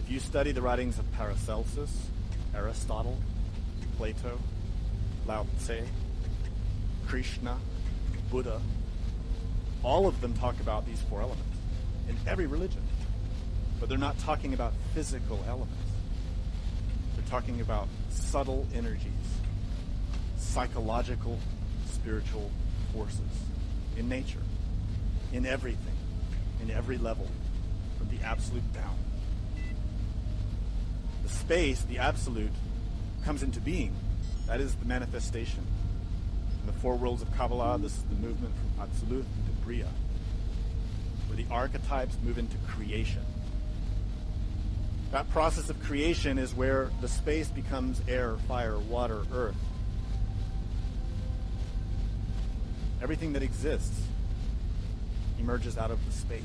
If you study the writings of Paracelsus, Aristotle, Plato, Lao Tse, Krishna, Buddha, all of them talk about these four elements in every religion. But they're not talking about physical elements. They're talking about subtle energies, psychological, spiritual forces in nature, in everything, in every level, from the absolute down. The space, the absolute, comes into being. That is the manifestation. In the four worlds of Kabbalah, this is the movement from Absolute into Bria, where the archetypes move into creation. That process of creation is where the space becomes air, fire, water, earth. Everything that exists emerges out of the space.